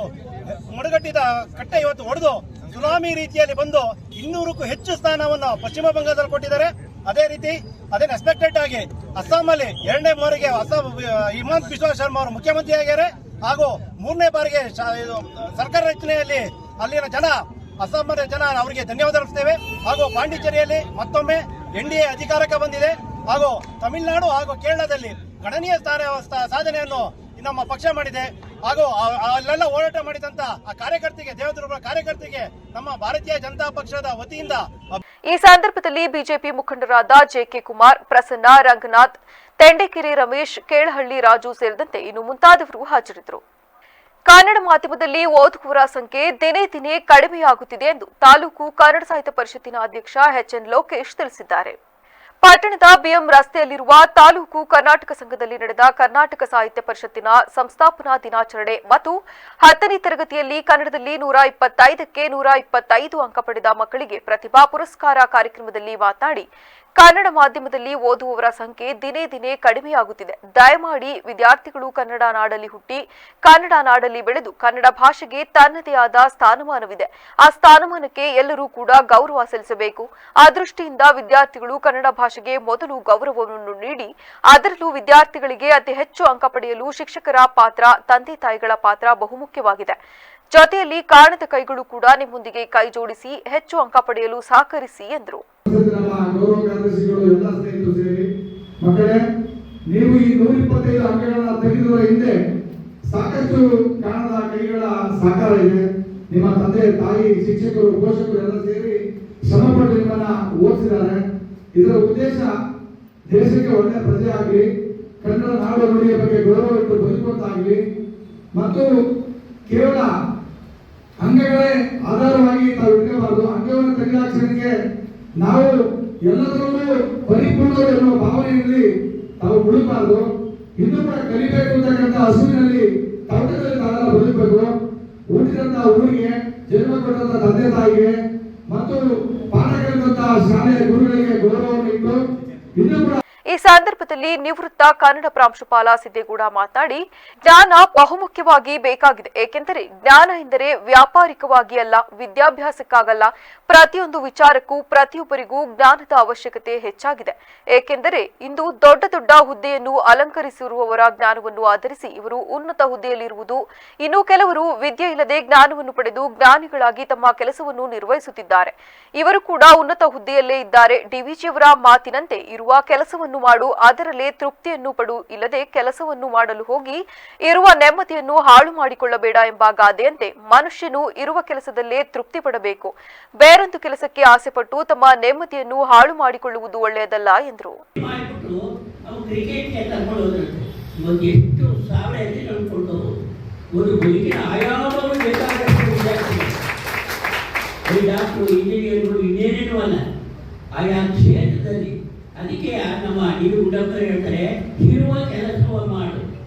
ಮಡುಗಟ್ಟಿದ ಕಟ್ಟೆ ಇವತ್ತು ಹೊಡೆದು ಸುನಾಮಿ ರೀತಿಯಲ್ಲಿ ಬಂದು 200ಕ್ಕೂ ಹೆಚ್ಚು ಸ್ಥಾನವನ್ನು ಪಶ್ಚಿಮ ಬಂಗಾಳದಲ್ಲಿ ಕೊಟ್ಟಿದ್ದಾರೆ. ಅದೇ ರೀತಿ ಅದೇನು ಎಕ್ಸ್ಪೆಕ್ಟೆಡ್ ಆಗಿ ಅಸ್ಸಾಂನಲ್ಲಿ 2ನೇ ಬಾರಿಗೆ ಹಿಮಂತ್ ಬಿಸ್ವಾ ಶರ್ಮಾ ಅವರು ಮುಖ್ಯಮಂತ್ರಿ ಆಗ್ಯಾರೆ ಹಾಗೂ 3ನೇ ಬಾರಿಗೆ ಸರ್ಕಾರ ರಚನೆಯಲ್ಲಿ ಅಲ್ಲಿನ ಅಸ್ಸಾಂನ ಜನ ಅವರಿಗೆ ಧನ್ಯವಾದ ಅರ್ಪಿಸ್ತೇವೆ. ಹಾಗೂ ಪಾಂಡಿಚೇರಿಯಲ್ಲಿ ಮತ್ತೊಮ್ಮೆ ಎನ್ಡಿಎ ಅಧಿಕಾರಕ್ಕೆ ಬಂದಿದೆ ಹಾಗೂ ತಮಿಳುನಾಡು ಹಾಗೂ ಕೇರಳದಲ್ಲಿ ಗಣನೀಯ ಸಾಧನೆಯನ್ನು ನಮ್ಮ ಪಕ್ಷ ಮಾಡಿದೆ. ಹಾಗೂ ಅಲ್ಲೆಲ್ಲ ಹೋರಾಟ ಮಾಡಿದಂತ ಆ ಕಾರ್ಯಕರ್ತರಿಗೆ, ದೇವದುರ್ಗ ಕಾರ್ಯಕರ್ತರಿಗೆ ನಮ್ಮ ಭಾರತೀಯ ಜನತಾ ಪಕ್ಷದ ವತಿಯಿಂದ ಈ ಸಂದರ್ಭದಲ್ಲಿ ಬಿಜೆಪಿ ಮುಖಂಡರಾದ ಜೆಕೆ ಕುಮಾರ್, ಪ್ರಸನ್ನ, ರಂಗನಾಥ್, ತೆಂಡೆಕೆರೆ ರಮೇಶ್, ಕೇಳಹಳ್ಳಿ ರಾಜು ಸೇರಿದಂತೆ ಇನ್ನು ಮುಂತಾದವರು ಹಾಜರಿದ್ದರು. ಕನ್ನಡ ಮಾಧ್ಯಮದಲ್ಲಿ ಓದುಗರ ಸಂಖ್ಯೆ ದಿನೇ ದಿನೇ ಕಡಿಮೆಯಾಗುತ್ತಿದೆ ಎಂದು ತಾಲೂಕು ಕನ್ನಡ ಸಾಹಿತ್ಯ ಪರಿಷತ್ತಿನ ಅಧ್ಯಕ್ಷ ಎಚ್ಎನ್ ಲೋಕೇಶ್ ತಿಳಿಸಿದ್ದಾರೆ. ಪಟ್ಟಣದ ಬಿಎಂ ರಸ್ತೆಯಲ್ಲಿರುವ ತಾಲೂಕು ಕರ್ನಾಟಕ ಸಂಘದಲ್ಲಿ ನಡೆದ ಕರ್ನಾಟಕ ಸಾಹಿತ್ಯ ಪರಿಷತ್ತಿನ ಸಂಸ್ಥಾಪನಾ ದಿನಾಚರಣೆ ಮತ್ತು 10ನೇ ತರಗತಿಯಲ್ಲಿ ಕನ್ನಡದಲ್ಲಿ 125ಕ್ಕೆ 125 ಅಂಕ ಪಡೆದ ಮಕ್ಕಳಿಗೆ ಪ್ರತಿಭಾ ಪುರಸ್ಕಾರ ಕಾರ್ಯಕ್ರಮದಲ್ಲಿ ಮಾತನಾಡಿ, ಕನ್ನಡ ಮಾಧ್ಯಮದಲ್ಲಿ ಓದುವವರ ಸಂಖ್ಯೆ ದಿನೇ ದಿನೇ ಕಡಿಮೆಯಾಗುತ್ತಿದೆ. ದಯಮಾಡಿ ವಿದ್ಯಾರ್ಥಿಗಳು ಕನ್ನಡ ನಾಡಲ್ಲಿ ಹುಟ್ಟಿ ಕನ್ನಡ ನಾಡಲ್ಲಿ ಬೆಳೆದು ಕನ್ನಡ ಭಾಷೆಗೆ ತನ್ನದೇ ಆದ ಸ್ಥಾನಮಾನವಿದೆ. ಆ ಸ್ಥಾನಮಾನಕ್ಕೆ ಎಲ್ಲರೂ ಕೂಡ ಗೌರವ ಸಲ್ಲಿಸಬೇಕು. ಆ ದೃಷ್ಟಿಯಿಂದ ವಿದ್ಯಾರ್ಥಿಗಳು ಕನ್ನಡ ಭಾಷೆಗೆ ಮೊದಲು ಗೌರವವನ್ನು ನೀಡಿ, ಅದರಲ್ಲೂ ವಿದ್ಯಾರ್ಥಿಗಳಿಗೆ ಅತಿ ಹೆಚ್ಚು ಅಂಕ ಪಡೆಯಲು ಶಿಕ್ಷಕರ ಪಾತ್ರ, ತಂದೆ ತಾಯಿಗಳ ಪಾತ್ರ ಬಹುಮುಖ್ಯವಾಗಿದೆ. ಜೊತೆಯಲ್ಲಿ ಕಾಣದ ಕೈಗಳು ಕೂಡ ನಿಮ್ಮೊಂದಿಗೆ ಕೈ ಜೋಡಿಸಿ ಹೆಚ್ಚು ಅಂಕ ಪಡೆಯಲು ಸಹಕರಿಸಿ ಎಂದರು. ಮಕ್ಕಳೇ, ನೀವು ಈ 125 ಅಂಕಗಳನ್ನ ತೆಗೆದುವ ಹಿಂದೆ ಸಾಕಷ್ಟು ಕಾಣದ ಕೈಗಳ ಸಹಕಾರ ಇದೆ. ನಿಮ್ಮ ತಂದೆ ತಾಯಿ ಶಿಕ್ಷಕರು ಪೋಷಕರು ಎಲ್ಲ ಸೇರಿ ಶ್ರಮಪಟ್ಟು ನಿಮ್ಮನ್ನ ಓದಿಸಿದ್ದಾರೆ. ಇದರ ಉದ್ದೇಶ ದೇಶಕ್ಕೆ ಒಳ್ಳೆಯ ಪ್ರಜೆ ಆಗಲಿ, ಕನ್ನಡ ನಾಡು ನುಡಿಯ ಬಗ್ಗೆ ಗೌರವ ಇಟ್ಟು ಬದುಕುವಂತಾಗಲಿ ಮತ್ತು ಕೇವಲ ಅಂಗಗಳೇ ಆಧಾರವಾಗಿ ತಾವು ಇಟ್ಕೋಬಾರದು. ಅಂಗವನ್ನು ತೆಗೆದಾಕ್ಷಣಕ್ಕೆ ನಾವು ಎಲ್ಲದರಲ್ಲೂ ಪರಿಪೂರ್ಣರು ಎನ್ನುವ ಭಾವನೆಯಲ್ಲಿ ತಾವು ಮುಳುಗಬಾರದು. ಇನ್ನೂ ಕೂಡ ಕಲಿಬೇಕು ಅಂತಕ್ಕಂಥ ಹಸುವಿನಲ್ಲಿ ತವಟದಲ್ಲಿ ತಾವೆಲ್ಲ ಬದುಕಬೇಕು. ಹುಟ್ಟಿದಂತ ಊರಿಗೆ, ಜನ್ಮ ಕೊಟ್ಟಂತ ತಂದೆ ತಾಯಿಗೆ ಮತ್ತು ಪಾಠ ಕಲಿತಂತಹ ಶಾಲೆಯ ಗುರುಗಳಿಗೆ ಗೌರವವನ್ನು ಇಟ್ಟು ಇನ್ನೂ ಕೂಡ ಈ ಸಂದರ್ಭದಲ್ಲಿ ನಿವೃತ್ತ ಕನ್ನಡ ಪ್ರಾಂಶುಪಾಲ ಸಿದ್ದೇಗೌಡ ಮಾತನಾಡಿ, ಜ್ಞಾನ ಬಹುಮುಖ್ಯವಾಗಿ ಬೇಕಾಗಿದೆ. ಏಕೆಂದರೆ ಜ್ಞಾನ ಎಂದರೆ ವ್ಯಾಪಾರಿಕವಾಗಿ ಅಲ್ಲ, ವಿದ್ಯಾಭ್ಯಾಸಕ್ಕಾಗಲ್ಲ. ಪ್ರತಿಯೊಂದು ವಿಚಾರಕ್ಕೂ ಪ್ರತಿಯೊಬ್ಬರಿಗೂ ಜ್ಞಾನದ ಅವಶ್ಯಕತೆ ಹೆಚ್ಚಾಗಿದೆ. ಏಕೆಂದರೆ ಇಂದು ದೊಡ್ಡ ದೊಡ್ಡ ಹುದ್ದೆಯನ್ನು ಅಲಂಕರಿಸಿರುವವರ ಜ್ಞಾನವನ್ನು ಆಧರಿಸಿ ಇವರು ಉನ್ನತ ಹುದ್ದೆಯಲ್ಲಿರುವುದು, ಇನ್ನು ಕೆಲವರು ವಿದ್ಯೆ ಇಲ್ಲದೆ ಜ್ಞಾನವನ್ನು ಪಡೆದು ಜ್ಞಾನಿಗಳಾಗಿ ತಮ್ಮ ಕೆಲಸವನ್ನು ನಿರ್ವಹಿಸುತ್ತಿದ್ದಾರೆ. ಇವರು ಕೂಡ ಉನ್ನತ ಹುದ್ದೆಯಲ್ಲೇ ಇದ್ದಾರೆ. ಡಿವಿಜಿಯವರ ಮಾತಿನಂತೆ ಇರುವ ಕೆಲಸವನ್ನು ಮಾಡು, ಅದರಲ್ಲೇ ತೃಪ್ತಿಯನ್ನು ಪಡು, ಇಲ್ಲದೆ ಕೆಲಸವನ್ನು ಮಾಡಲು ಹೋಗಿ ಇರುವ ನೆಮ್ಮದಿಯನ್ನು ಹಾಳು ಮಾಡಿಕೊಳ್ಳಬೇಡ ಎಂಬ ಗಾದೆಯಂತೆ ಮನುಷ್ಯನು ಇರುವ ಕೆಲಸದಲ್ಲೇ ತೃಪ್ತಿ ಪಡಬೇಕು. ಬೇರೊಂದು ಕೆಲಸಕ್ಕೆ ಆಸೆಪಟ್ಟು ತಮ್ಮ ನೆಮ್ಮದಿಯನ್ನು ಹಾಳು ಮಾಡಿಕೊಳ್ಳುವುದು ಒಳ್ಳೆಯದಲ್ಲ ಎಂದರು. ಆಯಾ ಕ್ಷೇತ್ರದಲ್ಲಿ ಅದಕ್ಕೆ ನಮ್ಮ ಹುಡುಗರು ಹೇಳ್ತಾರೆ, ಇರುವ ಕೆಲಸವ ಮಾಡು,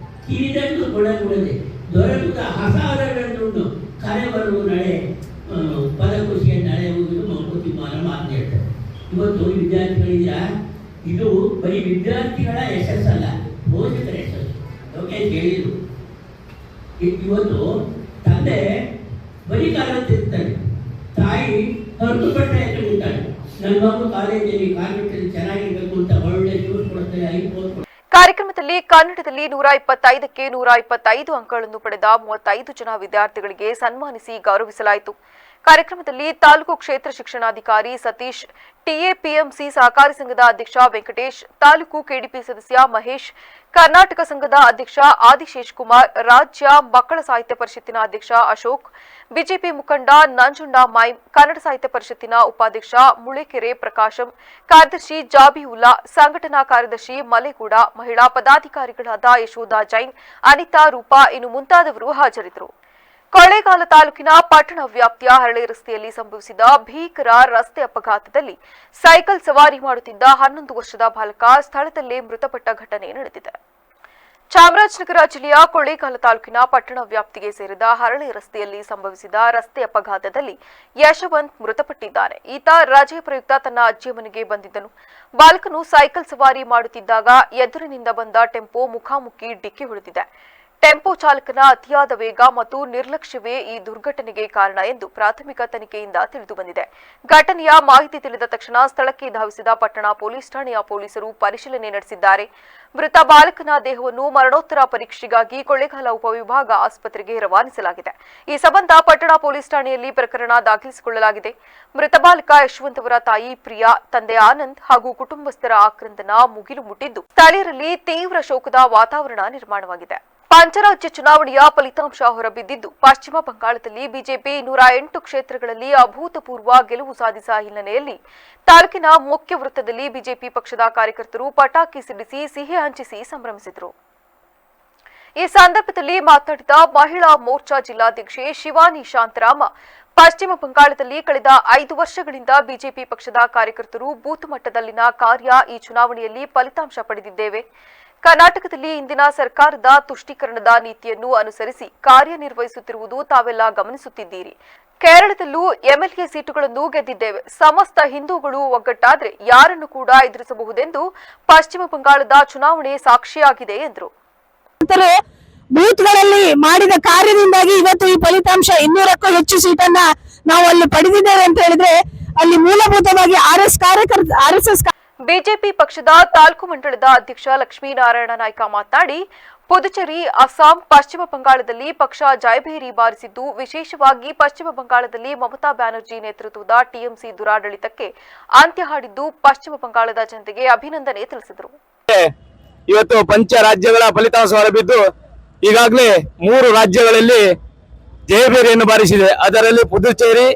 ಕಿರಿದನ್ನು ಕೊಡಗುಡದೆ ದೊರಕುದ ಹಸಾರಗಳನ್ನು ಕರೆ ಬರುವ ನಡೆ ಪದಕುಶಿಯ ನಡೆಯುವುದು ಮಂಕುತಿಮ್ಮನ ಮಾತು ಹೇಳ್ತಾರೆ. ಇವತ್ತು ವಿದ್ಯಾರ್ಥಿಗಳಿದ್ದೀರಾ, ಇದು ಬರೀ ವಿದ್ಯಾರ್ಥಿಗಳ ಯಶಸ್ಸಲ್ಲ, ಪೋಷಕರ ಯಶಸ್ಸು. ಓಕೆ ಹೇಳಿದ್ರು, ಇವತ್ತು ತಂದೆ ಬರೀ ಕಾಲತ್ತಿರ್ತಾನೆ, ತಾಯಿ ಹೊರತು ಬಟ್ಟೆ ಹಾಕೊಂಡಿರ್ತಾಳೆ. ನನ್ನ ಮಗು ಕಾಲೇಜಲ್ಲಿ ಕಾನ್ವೆಂಟಲ್ಲಿ ಚೆನ್ನಾಗಿರ್ಬೇಕು ಅಂತ ಒಳ್ಳೆ ನ್ಯೂಸ್ ಕೊಡ್ತಾರೆ, ಐದು. ಕಾರ್ಯಕ್ರಮದಲ್ಲಿ ಕನ್ನಡದಲ್ಲಿ 125ಕ್ಕೆ 125 ಅಂಕಗಳನ್ನು ಪಡೆದ 35 ಜನ ವಿದ್ಯಾರ್ಥಿಗಳಿಗೆ ಸನ್ಮಾನಿಸಿ ಗೌರವಿಸಲಾಯಿತು. ಕಾರ್ಯಕ್ರಮದಲ್ಲಿ ತಾಲೂಕು ಕ್ಷೇತ್ರ ಶಿಕ್ಷಣಾಧಿಕಾರಿ ಸತೀಶ್, ಟಿಎಪಿಎಂಸಿ ಸಹಕಾರಿ ಸಂಘದ ಅಧ್ಯಕ್ಷ ವೆಂಕಟೇಶ್, ತಾಲೂಕು ಕೆಡಿಪಿ ಸದಸ್ಯ ಮಹೇಶ್, ಕರ್ನಾಟಕ ಸಂಘದ ಅಧ್ಯಕ್ಷ ಆದಿಶೇಷ್ ಕುಮಾರ್, ರಾಜ್ಯ ಮಕ್ಕಳ ಸಾಹಿತ್ಯ ಪರಿಷತ್ತಿನ ಅಧ್ಯಕ್ಷ ಅಶೋಕ್, ಬಿಜೆಪಿ ಮುಖಂಡ ನಂಜುಂಡ ಮೈಮ್, ಕನ್ನಡ ಸಾಹಿತ್ಯ ಪರಿಷತ್ತಿನ ಉಪಾಧ್ಯಕ್ಷ ಮುಳೇಕೆರೆ ಪ್ರಕಾಶಂ, ಕಾರ್ಯದರ್ಶಿ ಜಾಬಿವುಲ್ಲಾ, ಸಂಘಟನಾ ಕಾರ್ಯದರ್ಶಿ ಮಲೆಗೂಡ, ಮಹಿಳಾ ಪದಾಧಿಕಾರಿಗಳಾದ ಯಶೋಧ ಜೈನ್, ಅನಿತಾ ರೂಪಾ ಇನ್ನು ಮುಂತಾದವರು ಹಾಜರಿದ್ದರು. ಕೊಳ್ಳೇಗಾಲ ತಾಲೂಕಿನ ಪಟ್ಟಣ ವ್ಯಾಪ್ತಿಯ ಹರಳೆ ರಸ್ತೆಯಲ್ಲಿ ಸಂಭವಿಸಿದ ಭೀಕರ ರಸ್ತೆ ಅಪಘಾತದಲ್ಲಿ ಸೈಕಲ್ ಸವಾರಿ ಮಾಡುತ್ತಿದ್ದ 11 ವರ್ಷದ ಬಾಲಕ ಸ್ಥಳದಲ್ಲೇ ಮೃತಪಟ್ಟ ಘಟನೆ ನಡೆದಿದೆ. ಚಾಮರಾಜನಗರ ಜಿಲ್ಲೆಯ ಕೊಳ್ಳೇಗಾಲ ತಾಲೂಕಿನ ಪಟ್ಟಣ ವ್ಯಾಪ್ತಿಗೆ ಸೇರಿದ ಹರಳೆ ರಸ್ತೆಯಲ್ಲಿ ಸಂಭವಿಸಿದ ರಸ್ತೆ ಅಪಘಾತದಲ್ಲಿ ಯಶವಂತ್ ಮೃತಪಟ್ಟಿದ್ದಾನೆ. ಈತ ರಜೆ ಪ್ರಯುಕ್ತ ತನ್ನ ಅಜ್ಜಿಯ ಮನೆಗೆ ಬಂದಿದ್ದನು. ಬಾಲಕನು ಸೈಕಲ್ ಸವಾರಿ ಮಾಡುತ್ತಿದ್ದಾಗ ಎದುರಿನಿಂದ ಬಂದ ಟೆಂಪೋ ಮುಖಾಮುಖಿ ಡಿಕ್ಕಿ ಹೊಡೆದಿದೆ. ಟೆಂಪೋ ಚಾಲಕನ ಅತಿಯಾದ ವೇಗ ಮತ್ತು ನಿರ್ಲಕ್ಷ್ಯವೇ ಈ ದುರ್ಘಟನೆಗೆ ಕಾರಣ ಎಂದು ಪ್ರಾಥಮಿಕ ತನಿಖೆಯಿಂದ ತಿಳಿದುಬಂದಿದೆ. ಘಟನೆಯ ಮಾಹಿತಿ ತಿಳಿದ ತಕ್ಷಣ ಸ್ಥಳಕ್ಕೆ ಧಾವಿಸಿದ ಪಟ್ಟಣ ಪೊಲೀಸ್ ಠಾಣೆಯ ಪೊಲೀಸರು ಪರಿಶೀಲನೆ ನಡೆಸಿದ್ದಾರೆ. ಮೃತ ಬಾಲಕನ ದೇಹವನ್ನು ಮರಣೋತ್ತರ ಪರೀಕ್ಷೆಗಾಗಿ ಕೊಳ್ಳೇಗಾಲ ಉಪವಿಭಾಗ ಆಸ್ಪತ್ರೆಗೆ ರವಾನಿಸಲಾಗಿದೆ. ಈ ಸಂಬಂಧ ಪಟ್ಟಣ ಪೊಲೀಸ್ ಠಾಣೆಯಲ್ಲಿ ಪ್ರಕರಣ ದಾಖಲಿಸಿಕೊಳ್ಳಲಾಗಿದೆ. ಮೃತ ಬಾಲಕ ಯಶವಂತ್ ಅವರ ತಾಯಿ ಪ್ರಿಯಾ, ತಂದೆ ಆನಂದ್ ಹಾಗೂ ಕುಟುಂಬಸ್ಥರ ಆಕ್ರಂದನ ಮುಗಿಲು ಮುಟ್ಟಿದ್ದು ಸ್ಥಳೀಯರಲ್ಲಿ ತೀವ್ರ ಶೋಕದ ವಾತಾವರಣ ನಿರ್ಮಾಣವಾಗಿದೆ. ಪಂಚರಾಜ್ಯ ಚುನಾವಣೆಯ ಫಲಿತಾಂಶ ಹೊರಬಿದ್ದಿದ್ದು ಪಶ್ಚಿಮ ಬಂಗಾಳದಲ್ಲಿ ಬಿಜೆಪಿ 108 ಕ್ಷೇತ್ರಗಳಲ್ಲಿ ಅಭೂತಪೂರ್ವ ಗೆಲುವು ಸಾಧಿಸಿದ ಹಿನ್ನೆಲೆಯಲ್ಲಿ ತಾಲೂಕಿನ ಮುಖ್ಯ ವೃತ್ತದಲ್ಲಿ ಬಿಜೆಪಿ ಪಕ್ಷದ ಕಾರ್ಯಕರ್ತರು ಪಟಾಕಿ ಸಿಡಿಸಿ ಸಿಹಿ ಹಂಚಿಸಿ ಸಂಭ್ರಮಿಸಿದರು. ಈ ಸಂದರ್ಭದಲ್ಲಿ ಮಾತನಾಡಿದ ಮಹಿಳಾ ಮೋರ್ಚಾ ಜಿಲ್ಲಾಧ್ಯಕ್ಷೆ ಶಿವಾನಿ ಶಾಂತರಾಮ, ಪಶ್ಚಿಮ ಬಂಗಾಳದಲ್ಲಿ ಕಳೆದ 5 ವರ್ಷಗಳಿಂದ ಬಿಜೆಪಿ ಪಕ್ಷದ ಕಾರ್ಯಕರ್ತರು ಬೂತ್ ಮಟ್ಟದಲ್ಲಿನ ಕಾರ್ಯ ಈ ಚುನಾವಣೆಯಲ್ಲಿ ಫಲಿತಾಂಶ ಪಡೆದಿದ್ದೇವೆ. ಕರ್ನಾಟಕದಲ್ಲಿ ಇಂದಿನ ಸರ್ಕಾರದ ತುಷ್ಟೀಕರಣದ ನೀತಿಯನ್ನು ಅನುಸರಿಸಿ ಕಾರ್ಯನಿರ್ವಹಿಸುತ್ತಿರುವುದು ತಾವೆಲ್ಲ ಗಮನಿಸುತ್ತಿದ್ದೀರಿ. ಕೇರಳದಲ್ಲೂ ಎಂಎಲ್ಎ ಸೀಟುಗಳನ್ನು ಗೆದ್ದಿದ್ದೇವೆ. ಸಮಸ್ತ ಹಿಂದೂಗಳು ಒಗ್ಗಟ್ಟಾದರೆ ಯಾರನ್ನು ಕೂಡ ಎದುರಿಸಬಹುದೆಂದು ಪಶ್ಚಿಮ ಬಂಗಾಳದ ಚುನಾವಣೆ ಸಾಕ್ಷಿಯಾಗಿದೆ ಎಂದರು. ಬೂತ್ಗಳಲ್ಲಿ ಮಾಡಿದ ಕಾರ್ಯದಿಂದಾಗಿ ಇವತ್ತು ಈ ಫಲಿತಾಂಶ 200ಕ್ಕೂ ಹೆಚ್ಚು ಸೀಟನ್ನ ನಾವು ಅಲ್ಲಿ ಪಡೆದಿದ್ದೇವೆ ಅಂತ ಹೇಳಿದ್ರೆ ಅಲ್ಲಿ ಮೂಲಭೂತವಾಗಿ ಆರ್ಎಸ್ಎಸ್ ಬಿಜೆಪಿ ಪಕ್ಷದ ತಾಲೂಕು ಮಂಡಳದ ಅಧ್ಯಕ್ಷ ಲಕ್ಷ್ಮೀನಾರಾಯಣ ನಾಯ್ಕ ಮಾತನಾಡಿ, ಪುದುಚೇರಿ, ಅಸ್ಸಾಂ, ಪಶ್ಚಿಮ ಬಂಗಾಳದಲ್ಲಿ ಪಕ್ಷ ಜಯಭೇರಿ ಬಾರಿಸಿದ್ದು, ವಿಶೇಷವಾಗಿ ಪಶ್ಚಿಮ ಬಂಗಾಳದಲ್ಲಿ ಮಮತಾ ಬ್ಯಾನರ್ಜಿ ನೇತೃತ್ವದ ಟಿಎಂಸಿ ದುರಾಡಳಿತಕ್ಕೆ ಅಂತ್ಯ ಹಾಡಿದ್ದು ಪಶ್ಚಿಮ ಬಂಗಾಳದ ಜನತೆಗೆ ಅಭಿನಂದನೆ ತಿಳಿಸಿದರು. ಇವತ್ತು ಪಂಚ ರಾಜ್ಯಗಳ ಫಲಿತಾಂಶ ಹೊರಬಿದ್ದು ಈಗಾಗಲೇ 3 ರಾಜ್ಯಗಳಲ್ಲಿ ಜಯಭೇರಿಯನ್ನು ಬಾರಿಸಿದೆ. ಅದರಲ್ಲಿ ಪುದುಚೇರಿ,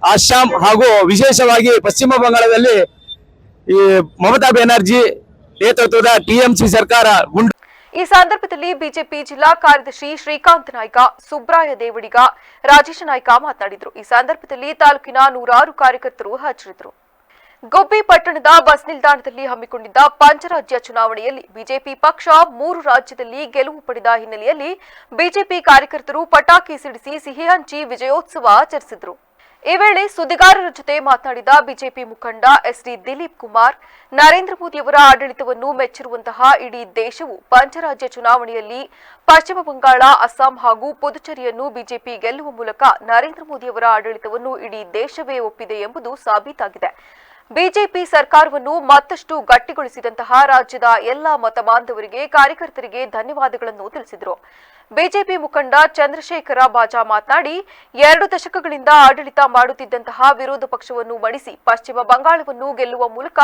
ಅಸ್ಸಾಂ ಹಾಗೂ ವಿಶೇಷವಾಗಿ ಪಶ್ಚಿಮ ಬಂಗಾಳದಲ್ಲಿ ಈ ಮಮತಾ ಬ್ಯಾನರ್ಜಿ ನೇತೃತ್ವದ ಟಿಎಂಸಿ ಸರ್ಕಾರ ಈ ಸಂದರ್ಭದಲ್ಲಿ ಬಿಜೆಪಿ ಜಿಲ್ಲಾ ಕಾರ್ಯದರ್ಶಿ ಶ್ರೀಕಾಂತ್ ನಾಯ್ಕ, ಸುಬ್ರಾಯ ದೇವಡಿಗ, ರಾಜೇಶ ನಾಯ್ಕ ಮಾತನಾಡಿದರು. ಈ ಸಂದರ್ಭದಲ್ಲಿ ತಾಲೂಕಿನ 100 ಕಾರ್ಯಕರ್ತರು ಹಾಜರಿದ್ದರು. ಗುಬ್ಬಿ ಪಟ್ಟಣದ ಬಸ್ ನಿಲ್ದಾಣದಲ್ಲಿ ಹಮ್ಮಿಕೊಂಡಿದ್ದ ಪಂಚರಾಜ್ಯ ಚುನಾವಣೆಯಲ್ಲಿ ಬಿಜೆಪಿ ಪಕ್ಷ 3 ರಾಜ್ಯದಲ್ಲಿ ಗೆಲುವು ಪಡೆದ ಹಿನ್ನೆಲೆಯಲ್ಲಿ ಬಿಜೆಪಿ ಕಾರ್ಯಕರ್ತರು ಪಟಾಕಿ ಸಿಡಿಸಿ ಸಿಹಿ ಹಂಚಿ ವಿಜಯೋತ್ಸವ ಆಚರಿಸಿದರು. ಈ ವೇಳೆ ಸುದ್ದಿಗಾರರ ಜೊತೆ ಮಾತನಾಡಿದ ಬಿಜೆಪಿ ಮುಖಂಡ ಎಸ್ಡಿ ದಿಲೀಪ್ ಕುಮಾರ್, ನರೇಂದ್ರ ಮೋದಿಯವರ ಆಡಳಿತವನ್ನು ಮೆಚ್ಚಿರುವಂತಹ ಇಡೀ ದೇಶವು ಪಂಚರಾಜ್ಯ ಚುನಾವಣೆಯಲ್ಲಿ ಪಶ್ಚಿಮ ಬಂಗಾಳ, ಅಸ್ಸಾಂ ಹಾಗೂ ಪುದುಚೇರಿಯನ್ನು ಬಿಜೆಪಿ ಗೆಲ್ಲುವ ಮೂಲಕ ನರೇಂದ್ರ ಮೋದಿಯವರ ಆಡಳಿತವನ್ನು ಇಡೀ ದೇಶವೇ ಒಪ್ಪಿದೆ ಎಂಬುದು ಸಾಬೀತಾಗಿದೆ. ಬಿಜೆಪಿ ಸರ್ಕಾರವನ್ನು ಮತ್ತಷ್ಟು ಗಟ್ಟಿಗೊಳಿಸಿದಂತಹ ರಾಜ್ಯದ ಎಲ್ಲ ಮತ ಬಾಂಧವರಿಗೆ, ಕಾರ್ಯಕರ್ತರಿಗೆ ಧನ್ಯವಾದಗಳನ್ನು ತಿಳಿಸಿದರು. ಬಿಜೆಪಿ ಮುಖಂಡ ಚಂದ್ರಶೇಖರ ಬಾಜಾ ಮಾತನಾಡಿ, 2 ದಶಕಗಳಿಂದ ಆಡಳಿತ ಮಾಡುತ್ತಿದ್ದಂತಹ ವಿರೋಧ ಪಕ್ಷವನ್ನು ಮಣಿಸಿ ಪಶ್ಚಿಮ ಬಂಗಾಳವನ್ನು ಗೆಲ್ಲುವ ಮೂಲಕ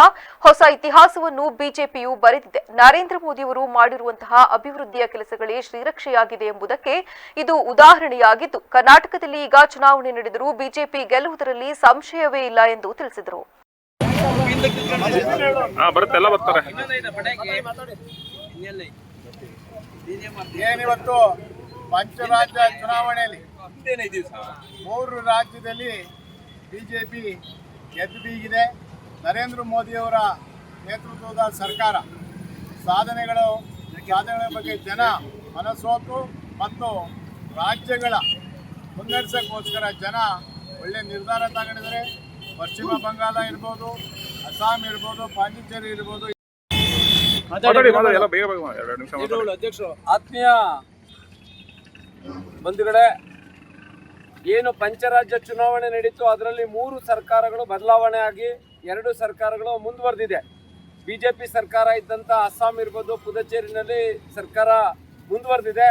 ಹೊಸ ಇತಿಹಾಸವನ್ನು ಬಿಜೆಪಿಯು ಬರೆದಿದೆ. ನರೇಂದ್ರ ಮೋದಿಯವರು ಮಾಡಿರುವಂತಹ ಅಭಿವೃದ್ಧಿಯ ಕೆಲಸಗಳೇ ಶ್ರೀರಕ್ಷೆಯಾಗಿದೆ ಎಂಬುದಕ್ಕೆ ಇದು ಉದಾಹರಣೆಯಾಗಿದ್ದು, ಕರ್ನಾಟಕದಲ್ಲಿ ಈಗ ಚುನಾವಣೆ ನಡೆದರೂ ಬಿಜೆಪಿ ಗೆಲ್ಲುವುದರಲ್ಲಿ ಸಂಶಯವೇ ಇಲ್ಲ ಎಂದು ತಿಳಿಸಿದರು. ಏನಿವತ್ತು ಪಂಚರಾಜ್ಯ ಚುನಾವಣೆಯಲ್ಲಿ 3 ರಾಜ್ಯದಲ್ಲಿ ಬಿಜೆಪಿ ಗೆದ್ದು ಬೀಗಿದೆ. ನರೇಂದ್ರ ಮೋದಿಯವರ ನೇತೃತ್ವದ ಸರ್ಕಾರ ಸಾಧನೆಗಳ ಬಗ್ಗೆ ಜನ ಮನಸೋತು ಮತ್ತು ರಾಜ್ಯಗಳ ಮುನ್ನಡೆಸೋಕ್ಕೋಸ್ಕರ ಜನ ಒಳ್ಳೆ ನಿರ್ಧಾರ ತಗೊಂಡಿದ್ದಾರೆ. ಪಶ್ಚಿಮ ಬಂಗಾಳ ಇರ್ಬೋದು, ಅಸ್ಸಾಂ ಇರ್ಬೋದು, ಪಾಂಡಿಚೇರಿ ಇರ್ಬೋದು. ಆತ್ಮೀಯ ಬಂಧುಗಳೇ, ಏನು ಪಂಚರಾಜ್ಯ ಚುನಾವಣೆ ನಡೀತು ಅದರಲ್ಲಿ 3 ಸರ್ಕಾರಗಳು ಬದಲಾವಣೆ ಆಗಿ 2 ಸರ್ಕಾರಗಳು ಮುಂದುವರೆದಿದೆ. ಬಿಜೆಪಿ ಸರ್ಕಾರ ಇದ್ದಂಥ ಅಸ್ಸಾಂ ಇರ್ಬೋದು, ಪುದುಚೇರಿನಲ್ಲಿ ಸರ್ಕಾರ ಮುಂದುವರೆದಿದೆ.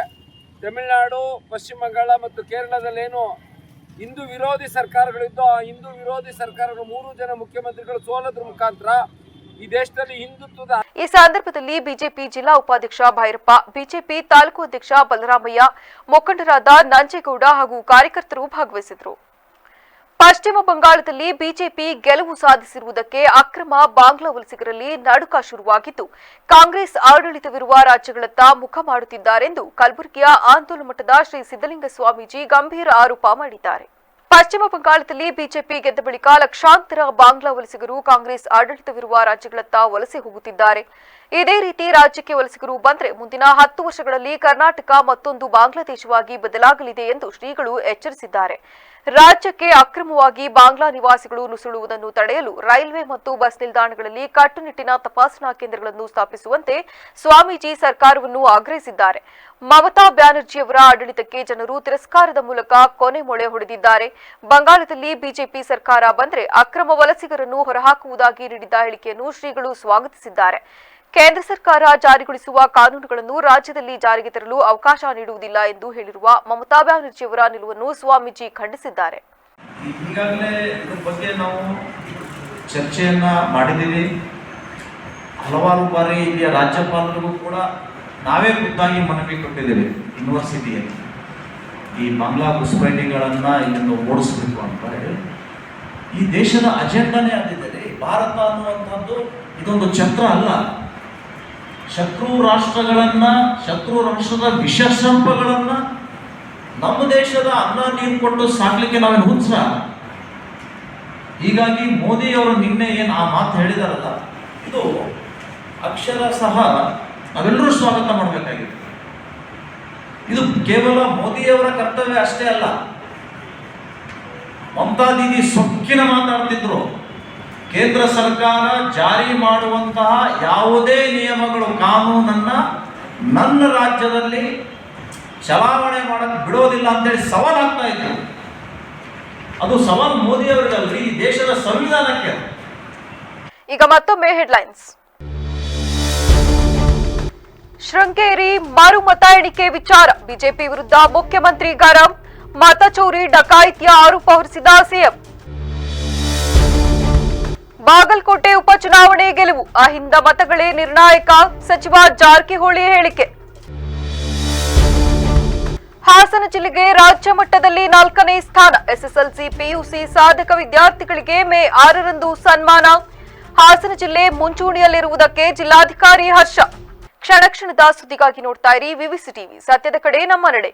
ತಮಿಳುನಾಡು, ಪಶ್ಚಿಮ ಬಂಗಾಳ ಮತ್ತು ಕೇರಳದಲ್ಲೇನು ಹಿಂದೂ ವಿರೋಧಿ ಸರ್ಕಾರಗಳಿದ್ದು ಆ ಹಿಂದೂ ವಿರೋಧಿ ಸರ್ಕಾರಗಳು 3 ಜನ ಮುಖ್ಯಮಂತ್ರಿಗಳು ಸೋಲೋದ್ರ ಮುಖಾಂತರ ಈ ದೇಶದಲ್ಲಿ ಹಿಂದುತ್ವದ. ಈ ಸಂದರ್ಭದಲ್ಲಿ ಬಿಜೆಪಿ ಜಿಲ್ಲಾ ಉಪಾಧ್ಯಕ್ಷ ಭೈರಪ್ಪ, ಬಿಜೆಪಿ ತಾಲೂಕು ಅಧ್ಯಕ್ಷ ಬಲರಾಮಯ್ಯ, ಮುಖಂಡರಾದ ನಂಜೇಗೌಡ ಹಾಗೂ ಕಾರ್ಯಕರ್ತರು ಭಾಗವಹಿಸಿದರು. ಪಶ್ಚಿಮ ಬಂಗಾಳದಲ್ಲಿ ಬಿಜೆಪಿ ಗೆಲುವು ಸಾಧಿಸಿರುವುದಕ್ಕೆ ಅಕ್ರಮ ಬಾಂಗ್ಲಾ ವಲಸಿಗರಲ್ಲಿ ನಡುಕ ಶುರುವಾಗಿದ್ದು, ಕಾಂಗ್ರೆಸ್ ಆಡಳಿತವಿರುವ ರಾಜ್ಯಗಳತ್ತ ಮುಖ ಮಾಡುತ್ತಿದ್ದಾರೆಂದು ಕಲಬುರಗಿಯ ಆಂದೋಲನ ಮಠದ ಶ್ರೀ ಸಿದ್ದಲಿಂಗ ಸ್ವಾಮೀಜಿ ಗಂಭೀರ ಆರೋಪ ಮಾಡಿದ್ದಾರೆ. ಪಶ್ಚಿಮ ಬಂಗಾಳದಲ್ಲಿ ಬಿಜೆಪಿ ಗೆದ್ದ ಬಳಿಕ ಲಕ್ಷಾಂತರ ಬಾಂಗ್ಲಾ ವಲಸಿಗರು ಕಾಂಗ್ರೆಸ್ ಆಡಳಿತವಿರುವ ರಾಜ್ಯಗಳತ್ತ ವಲಸೆ ಹೋಗುತ್ತಿದ್ದಾರೆ. ಇದೇ ರೀತಿ ರಾಜ್ಯಕ್ಕೆ ವಲಸಿಗರು ಬಂದರೆ ಮುಂದಿನ 10 ವರ್ಷಗಳಲ್ಲಿ ಕರ್ನಾಟಕ ಮತ್ತೊಂದು ಬಾಂಗ್ಲಾದೇಶವಾಗಿ ಬದಲಾಗಲಿದೆ ಎಂದು ಶ್ರೀಗಳು ಎಚ್ಚರಿಸಿದ್ದಾರೆ. ರಾಜ್ಯಕ್ಕೆ ಅಕ್ರಮವಾಗಿ ಬಾಂಗ್ಲಾ ನಿವಾಸಿಗಳು ನುಸುಳುವುದನ್ನು ತಡೆಯಲು ರೈಲ್ವೆ ಮತ್ತು ಬಸ್ ನಿಲ್ದಾಣಗಳಲ್ಲಿ ಕಟ್ಟುನಿಟ್ಟಿನ ತಪಾಸಣಾ ಕೇಂದ್ರಗಳನ್ನು ಸ್ಥಾಪಿಸುವಂತೆ ಸ್ವಾಮೀಜಿ ಸರ್ಕಾರವನ್ನು ಆಗ್ರಹಿಸಿದ್ದಾರೆ. ಮಮತಾ ಬ್ಯಾನರ್ಜಿಯವರ ಆಡಳಿತಕ್ಕೆ ಜನರು ತಿರಸ್ಕಾರದ ಮೂಲಕ ಕೊನೆ ಮೊಳೆ ಹೊಡೆದಿದ್ದಾರೆ. ಬಂಗಾಳದಲ್ಲಿ ಬಿಜೆಪಿ ಸರ್ಕಾರ ಬಂದರೆ ಅಕ್ರಮ ವಲಸಿಗರನ್ನು ಹೊರಹಾಕುವುದಾಗಿ ನೀಡಿದ ಹೇಳಿಕೆಯನ್ನು ಶ್ರೀಗಳು ಸ್ವಾಗತಿಸಿದ್ದಾರೆ. ಕೇಂದ್ರ ಸರ್ಕಾರ ಜಾರಿಗೊಳಿಸುವ ಕಾನೂನುಗಳನ್ನು ರಾಜ್ಯದಲ್ಲಿ ಜಾರಿಗೆ ತರಲು ಅವಕಾಶ ನೀಡುವುದಿಲ್ಲ ಎಂದು ಹೇಳಿರುವ ಮಮತಾ ಬ್ಯಾನರ್ಜಿಯವರ ನಿಲುವನ್ನು ಸ್ವಾಮೀಜಿ ಖಂಡಿಸಿದ್ದಾರೆ. ಈಗಾಗಲೇ ಇದರ ಬಗ್ಗೆ ನಾವು ಚರ್ಚೆಯನ್ನ ಮಾಡಿದ್ದೀವಿ. ಹಲವಾರು ಬಾರಿ ಇಲ್ಲಿಯ ರಾಜ್ಯಪಾಲರಿಗೂ ಕೂಡ ನಾವೇ ಖುದ್ದಾಗಿ ಮನವಿ ಕೊಟ್ಟಿದ್ದೇವೆ. ಯೂನಿವರ್ಸಿಟಿಯಲ್ಲಿ ಈ ಬಾಂಗ್ಲಾ ಗುಸ್ಪೈಟಿಗಳನ್ನ ಇಲ್ಲಿಂದ ಓಡಿಸಬೇಕು ಅಂತ ಹೇಳಿ ಈ ದೇಶದ ಅಜೆಂಡಾನೇ ಅದಿದೆ. ಭಾರತ ಅನ್ನುವಂಥದ್ದು ಇದೊಂದು ಛತ್ರ ಅಲ್ಲ. ಶತ್ರು ರಾಷ್ಟ್ರದ ವಿಷಸರ್ಪಗಳನ್ನ ನಮ್ಮ ದೇಶದ ಅನ್ನ ನೀರು ಕೊಟ್ಟು ಸಾಕ್ಲಿಕ್ಕೆ ನಾವೇನು ಹುಚ್ಚ? ಹೀಗಾಗಿ ಮೋದಿ ಅವರು ನಿನ್ನೆ ಏನು ಆ ಮಾತು ಹೇಳಿದಾರಲ್ಲ, ಇದು ಅಕ್ಷರ ಸಹ ನಾವೆಲ್ಲರೂ ಸ್ವಾಗತ ಮಾಡಬೇಕಾಗಿದೆ. ಇದು ಕೇವಲ ಮೋದಿಯವರ ಕರ್ತವ್ಯ ಅಷ್ಟೇ ಅಲ್ಲ. ಮಮತಾ ದೀದಿ ಸೊಕ್ಕಿನ ಮಾತಾಡ್ತಿದ್ರು. ಕೇಂದ್ರ ಸರ್ಕಾರ ಜಾರಿ ಮಾಡುವಂತಹ ಯಾವುದೇ ನಿಯಮಗಳು, ಕಾನೂನನ್ನ ನನ್ನ ರಾಜ್ಯದಲ್ಲಿ ಚಲಾವಣೆ ಮಾಡಕ್ಕೆ ಬಿಡೋದಿಲ್ಲ ಅಂತೇಳಿ ಸವಾಲಾಗ್ತಾ ಇದ್ರು. ಅದು ಸವಾಲು ಮೋದಿ ಅವರಿಗಲ್ರಿ, ಈ ದೇಶದ ಸಂವಿಧಾನಕ್ಕೆ. ಈಗ ಮತ್ತೊಮ್ಮೆ ಹೆಡ್ಲೈನ್ಸ್. ಶೃಂಗೇರಿ ಮರು ಮತ ಎಣಿಕೆ ವಿಚಾರ ಬಿಜೆಪಿ ವಿರುದ್ಧ ಮುಖ್ಯಮಂತ್ರಿ ಗರಂ, ಮತ ಚೋರಿ ಡಕಾಯಿತಿಯ ಆರೋಪ ಹೊರಿಸಿದ ಸಿಎಂ. ಬಾಗಲಕೋಟೆ ಉಪಚುನಾವಣೆ ಗೆಲುವು, ಅಹಿಂದ ಮತಗಳೇ ನಿರ್ಣಾಯಕ, ಸಚಿವ ಜಾರಕಿಹೊಳಿ ಹೇಳಿಕೆ. ಹಾಸನ ಜಿಲ್ಲೆಗೆ ರಾಜ್ಯ ಮಟ್ಟದಲ್ಲಿ 4ನೇ ಸ್ಥಾನ. ಎಸ್ಎಸ್ಎಲ್ಸಿ ಪಿಯುಸಿ ಸಾಧಕ ವಿದ್ಯಾರ್ಥಿಗಳಿಗೆ ಮೇ 6ರಂದು ಸನ್ಮಾನ. ಹಾಸನ ಜಿಲ್ಲೆ ಮುಂಚೂಣಿಯಲ್ಲಿರುವುದಕ್ಕೆ ಜಿಲ್ಲಾಧಿಕಾರಿ ಹರ್ಷ. ಕ್ಷಣ ಕ್ಷಣದ ಸುದ್ದಿಗಾಗಿ ನೋಡ್ತಾ ಇರಿ ವಿವಿಸಿ ಟಿವಿ, ಸತ್ಯದ ಕಡೆ ನಮ್ಮ ನಡೆ.